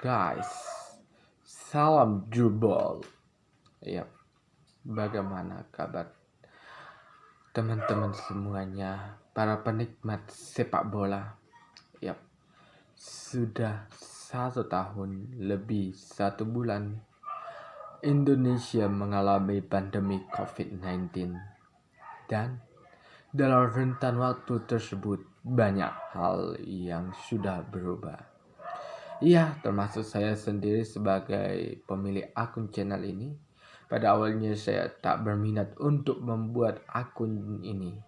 guys, salam jubol. Ya, bagaimana kabar teman-teman semuanya, para penikmat sepak bola? Ya, sudah 1 tahun lebih 1 bulan Indonesia mengalami pandemi COVID-19 dan dalam rentan waktu tersebut banyak hal yang sudah berubah. Iya, termasuk saya sendiri sebagai pemilik akun channel ini. Pada awalnya saya tak berminat untuk membuat akun ini.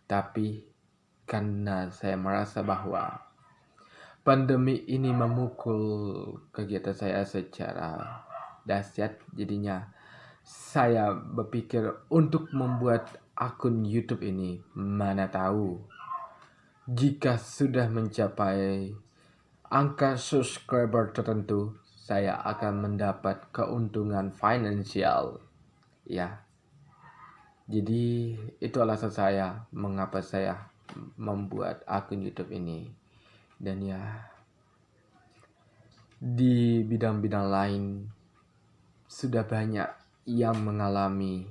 Tapi karena saya merasa bahwa pandemi ini memukul kegiatan saya secara dahsyat, jadinya saya berpikir untuk membuat akun YouTube ini. Mana tahu jika sudah mencapai angka subscriber tertentu, saya akan mendapat keuntungan finansial. Ya, jadi itu alasan saya mengapa saya membuat akun YouTube ini. Dan ya, di bidang-bidang lain sudah banyak yang mengalami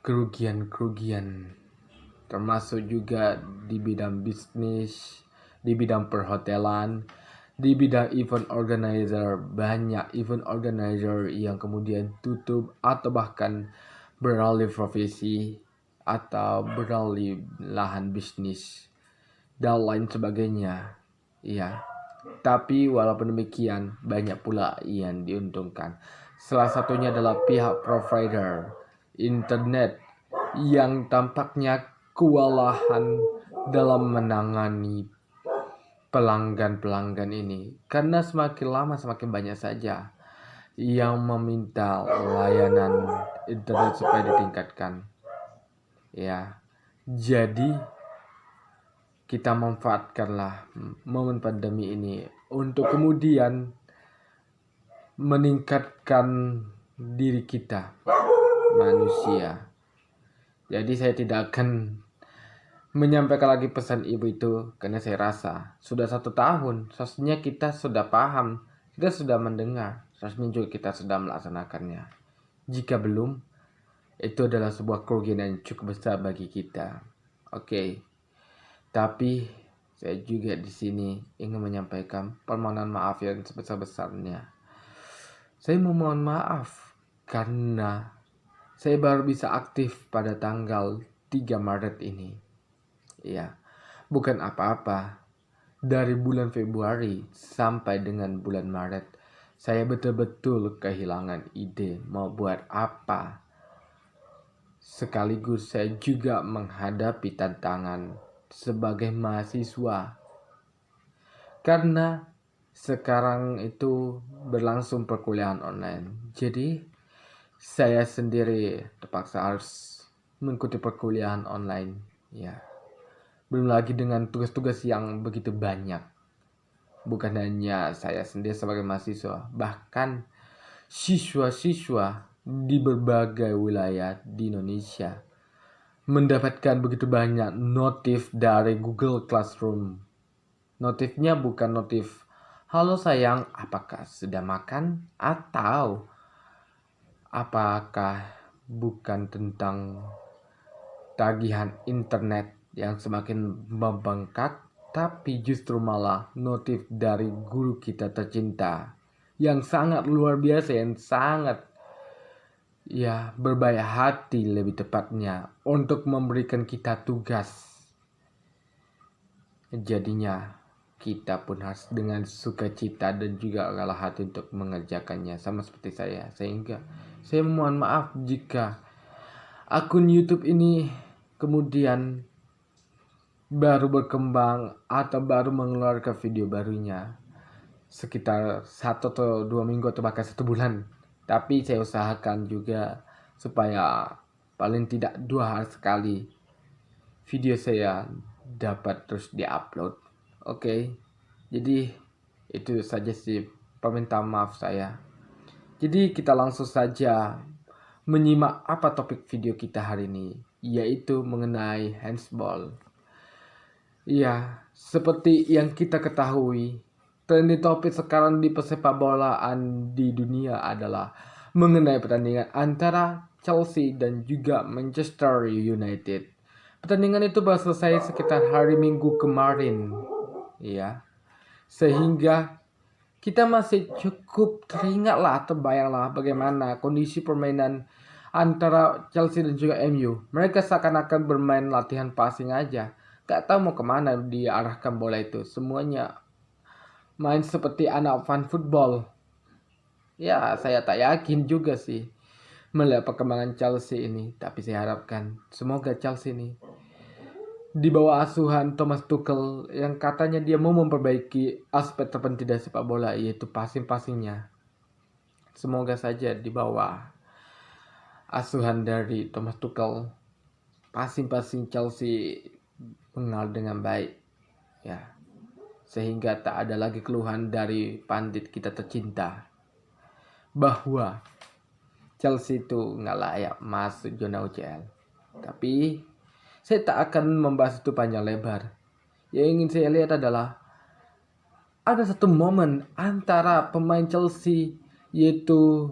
kerugian-kerugian, termasuk juga di bidang bisnis, di bidang perhotelan, di bidang event organizer. Banyak event organizer yang kemudian tutup atau bahkan beralih profesi atau beralih lahan bisnis dan lain sebagainya. Ya, tapi walaupun demikian banyak pula yang diuntungkan. Salah satunya adalah pihak provider internet yang tampaknya kewalahan dalam menangani pelanggan-pelanggan ini, karena semakin lama semakin banyak saja yang meminta layanan internet supaya ditingkatkan. Ya, jadi kita manfaatkanlah momen pandemi ini untuk kemudian meningkatkan diri kita manusia. Jadi saya tidak akan menyampaikan lagi pesan ibu itu, karena saya rasa sudah 1 tahun, seharusnya kita sudah paham, kita sudah mendengar, seharusnya juga kita sudah melaksanakannya. Jika belum, itu adalah sebuah kerugian yang cukup besar bagi kita. Oke. Tapi saya juga di sini ingin menyampaikan permohonan maaf yang sebesar-besarnya. Saya memohon maaf karena saya baru bisa aktif pada tanggal 3 Maret ini. Ya, bukan apa-apa. Dari bulan Februari sampai dengan bulan Maret, saya betul-betul kehilangan ide mau buat apa. Sekaligus saya juga menghadapi tantangan sebagai mahasiswa. Karena sekarang itu berlangsung perkuliahan online. Jadi saya sendiri terpaksa harus mengikuti perkuliahan online. Ya. Belum lagi dengan tugas-tugas yang begitu banyak. Bukan hanya saya sendiri sebagai mahasiswa, bahkan siswa-siswa di berbagai wilayah di Indonesia mendapatkan begitu banyak notif dari Google Classroom. Notifnya bukan notif, "Halo sayang, apakah sudah makan?" Atau apakah bukan tentang tagihan internet yang semakin membengkak, tapi justru malah notif dari guru kita tercinta yang sangat luar biasa, yang sangat berbaik hati lebih tepatnya untuk memberikan kita tugas. Jadinya kita pun harus dengan sukacita dan juga rela hati untuk mengerjakannya, sama seperti saya. Sehingga saya mohon maaf jika akun YouTube ini kemudian baru berkembang atau baru mengeluarkan video barunya sekitar 1 atau 2 minggu atau bahkan 1 bulan. Tapi saya usahakan juga supaya paling tidak 2 hari sekali video saya dapat terus diupload. Oke. Jadi itu saja sih permintaan maaf saya. Jadi kita langsung saja menyimak apa topik video kita hari ini, yaitu mengenai handsball. Iya, seperti yang kita ketahui, trending topik sekarang di persepak bolaan di dunia adalah mengenai pertandingan antara Chelsea dan juga Manchester United. Pertandingan itu baru selesai sekitar hari Minggu kemarin, ya. Sehingga kita masih cukup terbayanglah bagaimana kondisi permainan antara Chelsea dan juga MU. Mereka seakan-akan bermain latihan passing aja. Gak tahu mau kemana diarahkan bola itu. Semuanya main seperti anak fan football. Ya, saya tak yakin juga sih melihat perkembangan Chelsea ini. Tapi saya harapkan semoga Chelsea ini di bawah asuhan Thomas Tuchel yang katanya dia mau memperbaiki aspek terpenting dari sepak bola, yaitu passing-passingnya. Semoga saja di bawah asuhan dari Thomas Tuchel passing-passing Chelsea mengalir dengan baik, ya, sehingga tak ada lagi keluhan dari pandit kita tercinta bahwa Chelsea itu nggak layak masuk zona UCL. Tapi saya tak akan membahas itu panjang lebar. Yang ingin saya lihat adalah ada satu momen antara pemain Chelsea, yaitu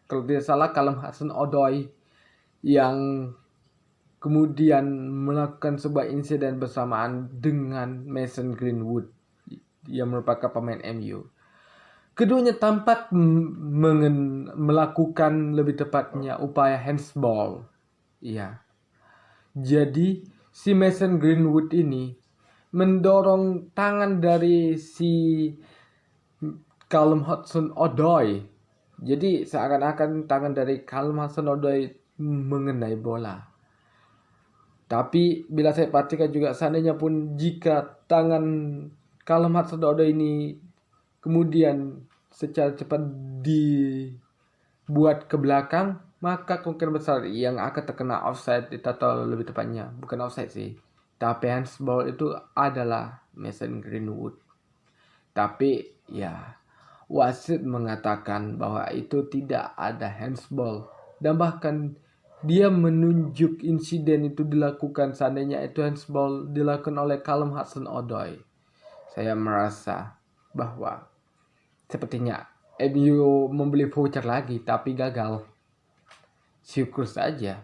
kalau tidak salah Callum Hudson-Odoi, yang kemudian melakukan sebuah insiden bersamaan dengan Mason Greenwood yang merupakan pemain MU. Keduanya tampak melakukan, lebih tepatnya, upaya handsball. Iya. Jadi si Mason Greenwood ini mendorong tangan dari si Callum Hudson-Odoi. Jadi seakan-akan tangan dari Callum Hudson-Odoi mengenai bola. Tapi bila saya perhatikan juga, seandainya pun jika tangan Callum Hudson-Odoi ini kemudian secara cepat dibuat ke belakang, maka kemungkinan besar yang akan terkena offside, atau lebih tepatnya bukan offside sih, tapi handsball itu adalah Mason Greenwood. Tapi ya, wasit mengatakan bahwa itu tidak ada handsball, dan bahkan dia menunjuk insiden itu dilakukan seandainya itu handsball dilakukan oleh Callum Hudson-Odoi. Saya merasa bahwa sepertinya MU membeli voucher lagi tapi gagal. Syukur saja.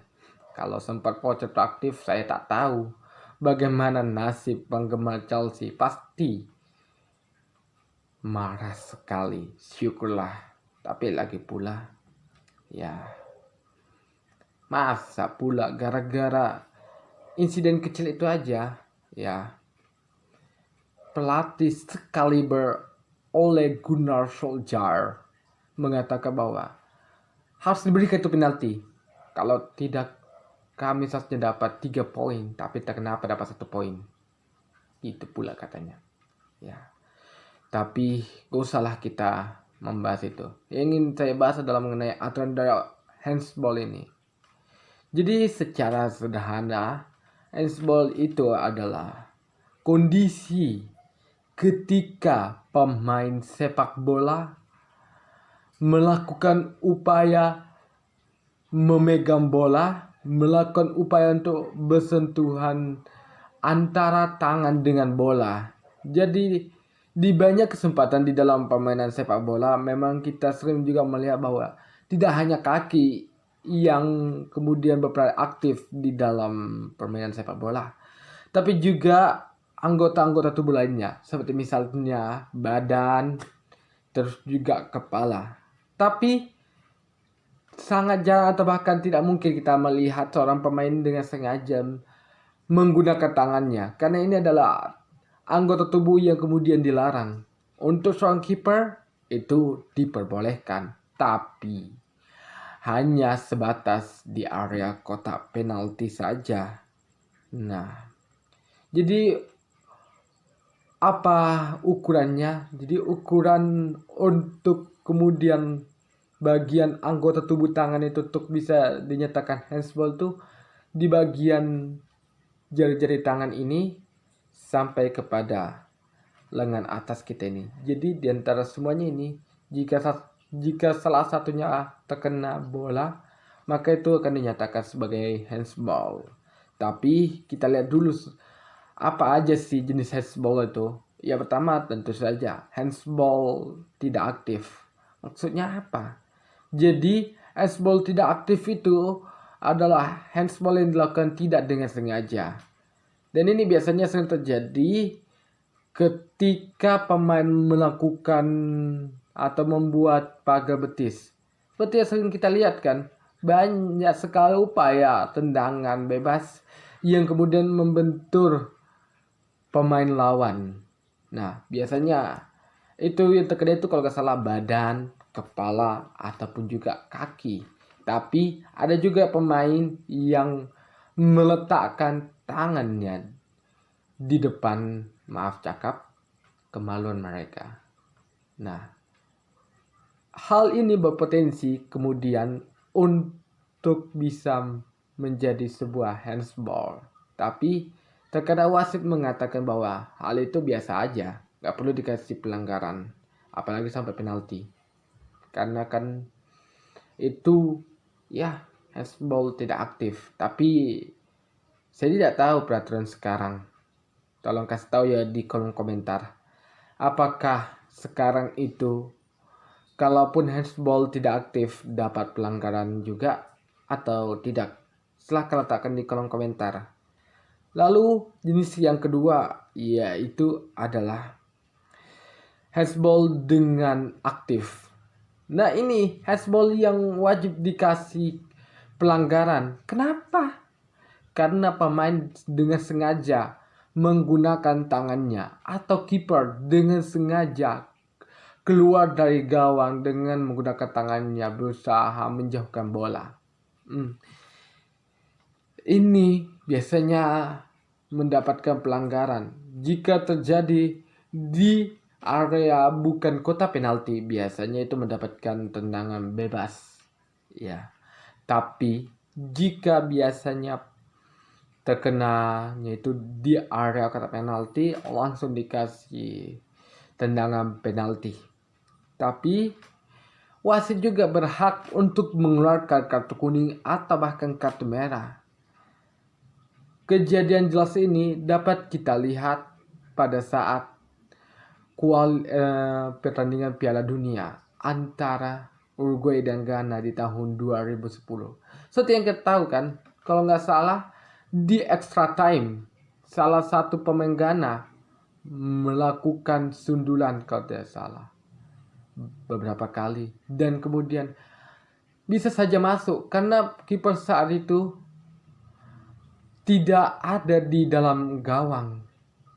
Kalau sempat voucher aktif, saya tak tahu bagaimana nasib penggemar Chelsea. Pasti marah sekali. Syukurlah. Tapi lagi pula, ya, masa pula gara-gara insiden kecil itu aja, ya, pelatih sekaliber Ole Gunnar Solskjaer mengatakan bahwa harus diberikan itu penalti. Kalau tidak, kami seharusnya dapat 3 poin, tapi tak kenapa dapat 1 poin. Itu pula katanya. Ya. Tapi gak usahlah kita membahas itu. Yang ingin saya bahas adalah mengenai aturan dari handsball ini. Jadi secara sederhana, handsball itu adalah kondisi ketika pemain sepak bola melakukan upaya memegang bola, melakukan upaya untuk bersentuhan antara tangan dengan bola. Jadi di banyak kesempatan di dalam permainan sepak bola, memang kita sering juga melihat bahwa tidak hanya kaki yang kemudian berperan aktif di dalam permainan sepak bola, tapi juga anggota-anggota tubuh lainnya, seperti misalnya badan, terus juga kepala. Tapi sangat jarang atau bahkan tidak mungkin kita melihat seorang pemain dengan sengaja menggunakan tangannya, karena ini adalah anggota tubuh yang kemudian dilarang. Untuk seorang kiper itu diperbolehkan, tapi hanya sebatas di area kotak penalti saja. Nah, jadi apa ukurannya? Jadi ukuran untuk kemudian bagian anggota tubuh tangan itu untuk bisa dinyatakan handsball tuh di bagian jari-jari tangan ini sampai kepada lengan atas kita ini. Jadi di antara semuanya ini, jika salah satunya terkena bola, maka itu akan dinyatakan sebagai handsball. Tapi kita lihat dulu apa aja sih jenis handsball itu. Ya pertama tentu saja handsball tidak aktif. Maksudnya apa? Jadi handsball tidak aktif itu adalah handsball yang dilakukan tidak dengan sengaja. Dan ini biasanya sering terjadi ketika pemain melakukan atau membuat pagar betis. Seperti yang sering kita lihat kan, banyak sekali upaya tendangan bebas yang kemudian membentur pemain lawan. Nah, biasanya itu yang terkena itu kalau nggak salah badan, kepala, ataupun juga kaki. Tapi ada juga pemain yang meletakkan tangannya di depan, maaf cakap, kemaluan mereka. Nah, hal ini berpotensi kemudian untuk bisa menjadi sebuah handsball. Tapi terkadang wasit mengatakan bahwa hal itu biasa aja, nggak perlu dikasih pelanggaran, apalagi sampai penalti. Karena kan itu ya handsball tidak aktif. Tapi saya tidak tahu peraturan sekarang. Tolong kasih tahu ya di kolom komentar. Apakah sekarang itu kalaupun handsball tidak aktif dapat pelanggaran juga atau tidak? Silahkan letakkan di kolom komentar. Lalu jenis yang kedua yaitu adalah handsball dengan aktif. Nah ini handsball yang wajib dikasih pelanggaran. Kenapa? Karena pemain dengan sengaja menggunakan tangannya atau kiper dengan sengaja keluar dari gawang dengan menggunakan tangannya berusaha menjauhkan bola. Ini biasanya mendapatkan pelanggaran jika terjadi di area bukan kota penalti, biasanya itu mendapatkan tendangan bebas ya. Tapi jika biasanya terkenanya itu di area kota penalti, langsung dikasih tendangan penalti. Tapi wasit juga berhak untuk mengeluarkan kartu kuning atau bahkan kartu merah. Kejadian jelas ini dapat kita lihat pada saat pertandingan Piala Dunia antara Uruguay dan Ghana di tahun 2010. Seperti yang kita tahu kan, kalau nggak salah di extra time salah satu pemain Ghana melakukan sundulan kalau tidak salah beberapa kali dan kemudian bisa saja masuk karena kiper saat itu tidak ada di dalam gawang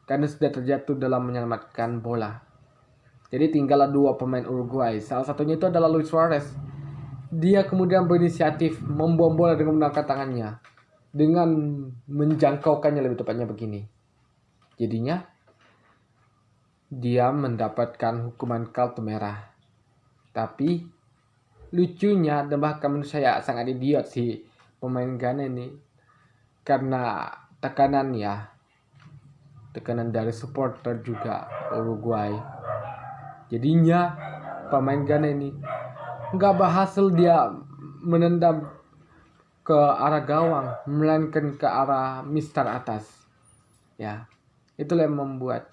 karena sudah terjatuh dalam menyelamatkan bola. Jadi tinggallah dua pemain Uruguay. Salah satunya itu adalah Luis Suarez. Dia kemudian berinisiatif membuang bola dengan mengangkat tangannya, dengan menjangkaukannya, lebih tepatnya begini. Jadinya dia mendapatkan hukuman kartu merah. Tapi lucunya dan bahkan menurut saya sangat idiot sih pemain Ghana ini. Karena tekanan dari supporter juga Uruguay. Jadinya pemain Ghana ini nggak berhasil dia menendang ke arah gawang, melainkan ke arah mistar atas. Ya, itulah yang membuat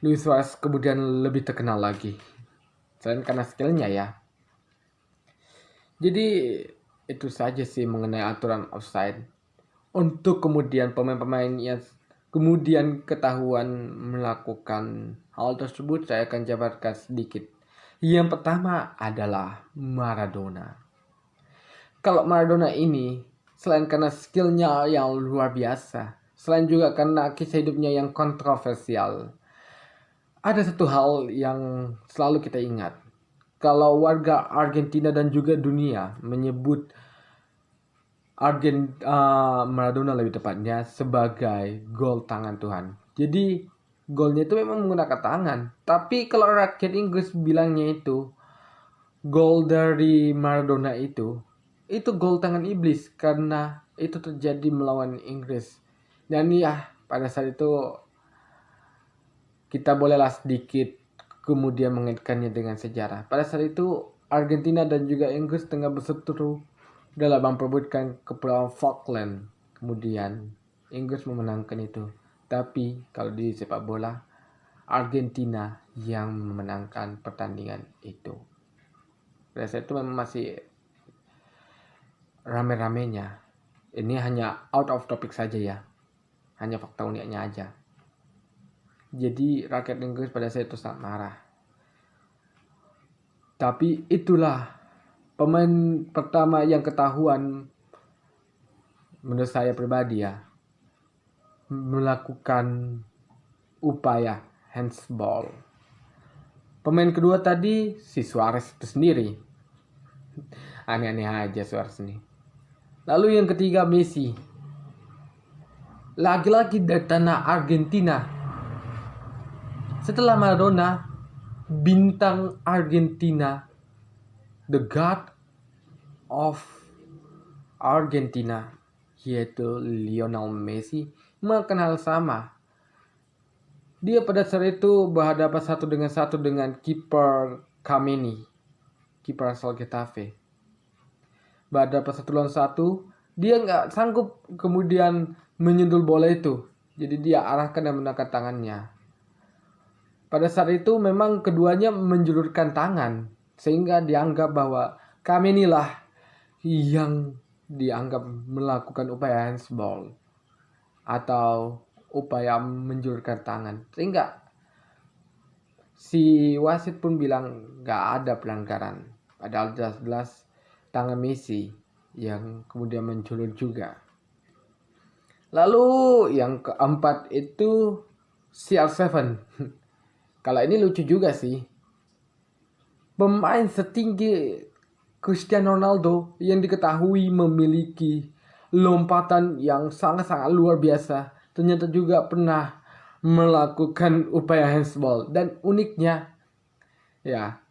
Luis Suarez kemudian lebih terkenal lagi. Selain karena skillnya ya. Jadi itu saja sih mengenai aturan offside. Untuk kemudian pemain-pemain yang kemudian ketahuan melakukan hal tersebut, saya akan jabarkan sedikit. Yang pertama adalah Maradona. Kalau Maradona ini, selain karena skillnya yang luar biasa, selain juga karena kisah hidupnya yang kontroversial, ada satu hal yang selalu kita ingat. Kalau warga Argentina dan juga dunia menyebut Maradona lebih tepatnya sebagai gol tangan Tuhan. Jadi golnya itu memang menggunakan tangan. Tapi kalau rakyat Inggris bilangnya itu gol dari Maradona itu gol tangan iblis karena itu terjadi melawan Inggris. Dan ya pada saat itu kita bolehlah sedikit kemudian mengaitkannya dengan sejarah. Pada saat itu Argentina dan juga Inggris tengah berseteru dalam memperebutkan Kepulauan Falkland. Kemudian Inggris memenangkan itu. Tapi kalau di sepak bola Argentina yang memenangkan pertandingan itu. Pada saat itu memang masih rame-ramenya. Ini hanya out of topic saja ya, hanya fakta uniknya aja. Jadi rakyat Inggris pada saat itu sangat marah. Tapi itulah pemain pertama yang ketahuan, menurut saya pribadi ya, melakukan upaya handsball. Pemain kedua tadi si Suarez itu sendiri. Aneh-aneh aja Suarez ini. Lalu yang ketiga Messi. Lagi-lagi dari tanah Argentina. Setelah Maradona, bintang Argentina, the god of Argentina, yaitu Lionel Messi, melakukan hal sama. Dia pada saat itu berhadapan satu dengan kiper Kameni, kiper asal Getafe. Berhadapan 1-1, dia nggak sanggup kemudian menyentuh bola itu. Jadi dia arahkan dan menekan tangannya. Pada saat itu memang keduanya menjulurkan tangan, sehingga dianggap bahwa Kameni lah yang dianggap melakukan upaya handsball atau upaya menjulurkan tangan, sehingga si wasit pun bilang gak ada pelanggaran, padahal jelas-jelas tangan Messi yang kemudian menjulur juga. Lalu yang keempat itu CR7. Kalau ini lucu juga sih, pemain setinggi Cristiano Ronaldo yang diketahui memiliki lompatan yang sangat-sangat luar biasa, ternyata juga pernah melakukan upaya handsball. Dan uniknya, ya,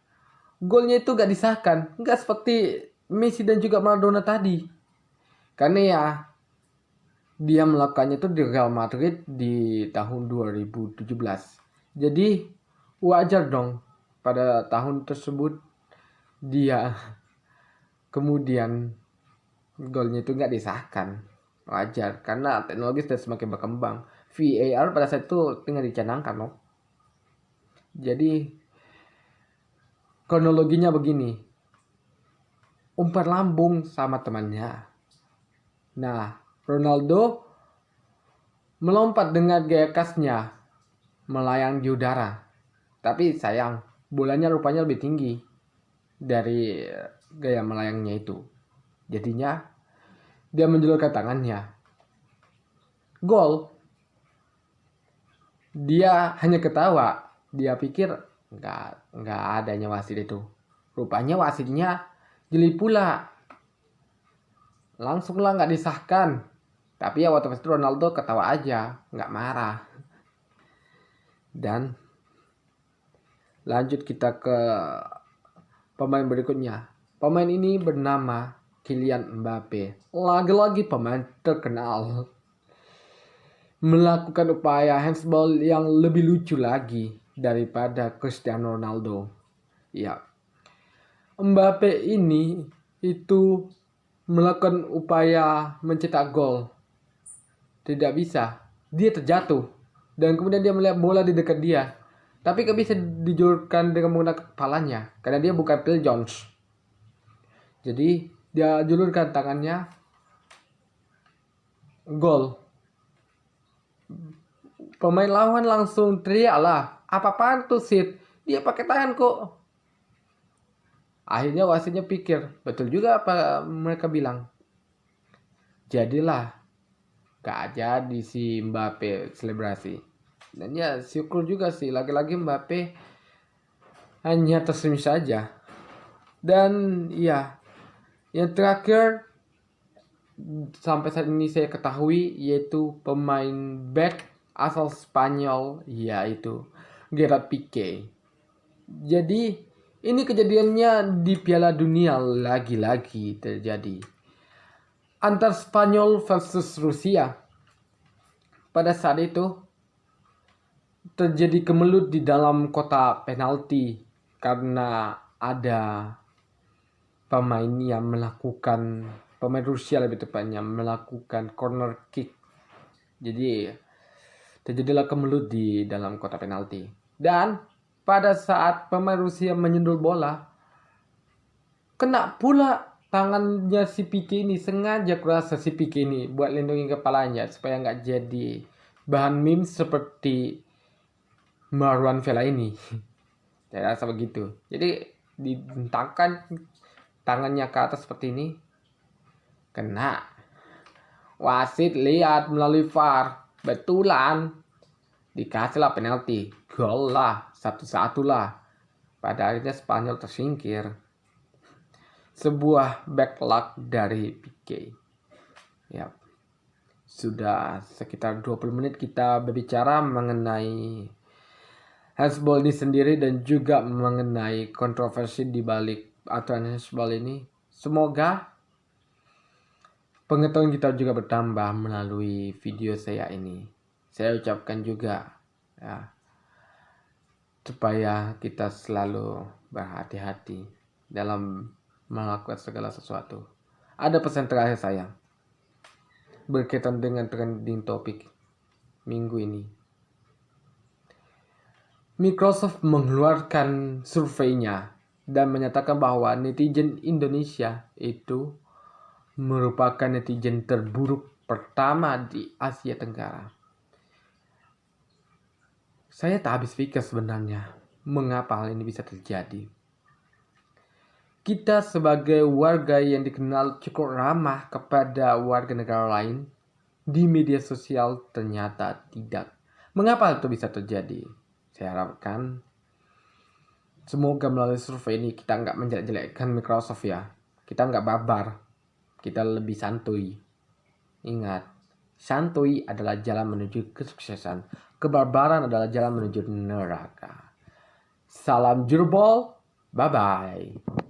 golnya itu gak disahkan, gak seperti Messi dan juga Maradona tadi. Karena ya, dia melakukannya itu di Real Madrid di tahun 2017. Jadi wajar dong pada tahun tersebut dia kemudian golnya itu nggak disahkan. Wajar, karena teknologi sudah semakin berkembang. VAR pada saat itu tinggal dicanangkan loh. Jadi kronologinya begini, umpan lambung sama temannya. Nah, Ronaldo melompat dengan gaya khasnya, melayang di udara. Tapi sayang, bolanya rupanya lebih tinggi dari gaya melayangnya itu. Jadinya dia menjulurkan tangannya. Gol. Dia hanya ketawa. Dia pikir nggak adanya wasit itu. Rupanya wasitnya jeli pula. Langsunglah nggak disahkan. Tapi ya waktu itu Ronaldo ketawa aja, nggak marah. Dan lanjut kita ke pemain berikutnya. Pemain ini bernama Kylian Mbappe. Lagi-lagi pemain terkenal melakukan upaya handsball yang lebih lucu lagi daripada Cristiano Ronaldo. Ya, Mbappe ini itu melakukan upaya mencetak gol. Tidak bisa. Dia terjatuh. Dan kemudian dia melihat bola di dekat dia. Tapi gak bisa dijulurkan dengan menggunakan kepalanya. Karena dia bukan Phil Jones. Jadi dia julurkan tangannya. Gol. Pemain lawan langsung teriak lah. Apa-apaan tuh Sid? Dia pakai tangan kok. Akhirnya wasitnya pikir. Betul juga apa mereka bilang. Jadilah gak jadi si Mbappe selebrasi. Dan ya syukur juga sih, lagi-lagi Mbappe hanya tersenyum saja. Dan ya, yang terakhir sampai saat ini saya ketahui yaitu pemain back asal Spanyol, yaitu Gerard Pique. Jadi ini kejadiannya di Piala Dunia lagi-lagi terjadi antar Spanyol versus Rusia. Pada saat itu terjadi kemelut di dalam kotak penalti karena ada pemain Rusia lebih tepatnya melakukan corner kick. Jadi terjadilah kemelut di dalam kotak penalti. Dan pada saat pemain Rusia menyundul bola, kena pula tangannya si Pique ini. Sengaja kurasa si Pique ini buat lindungi kepalanya supaya nggak jadi bahan meme seperti Marwan Fellaini. Saya rasa begitu. Jadi dibentangkan tangannya ke atas seperti ini, kena. Wasit lihat melalui VAR, betulan dikasihlah penalti, gol lah, 1-1 lah. Pada akhirnya Spanyol tersingkir. Sebuah backlog dari Pique. Ya, sudah sekitar 20 menit kita berbicara mengenai handsball ini sendiri dan juga mengenai kontroversi di balik aturan handsball ini. Semoga pengetahuan kita juga bertambah melalui video saya ini. Saya ucapkan juga ya, supaya kita selalu berhati-hati dalam melakukan segala sesuatu. Ada pesan terakhir saya berkaitan dengan trending topik minggu ini. Microsoft mengeluarkan surveinya dan menyatakan bahwa netizen Indonesia itu merupakan netizen terburuk pertama di Asia Tenggara. Saya tak habis pikir sebenarnya mengapa hal ini bisa terjadi. Kita sebagai warga yang dikenal cukup ramah kepada warga negara lain di media sosial ternyata tidak. Mengapa hal itu bisa terjadi? Saya harapkan semoga melalui survei ini kita nggak menjelek-jelekkan Microsoft ya. Kita nggak barbar. Kita lebih santuy. Ingat, santuy adalah jalan menuju kesuksesan. Kebarbaran adalah jalan menuju neraka. Salam Jurbol. Bye-bye.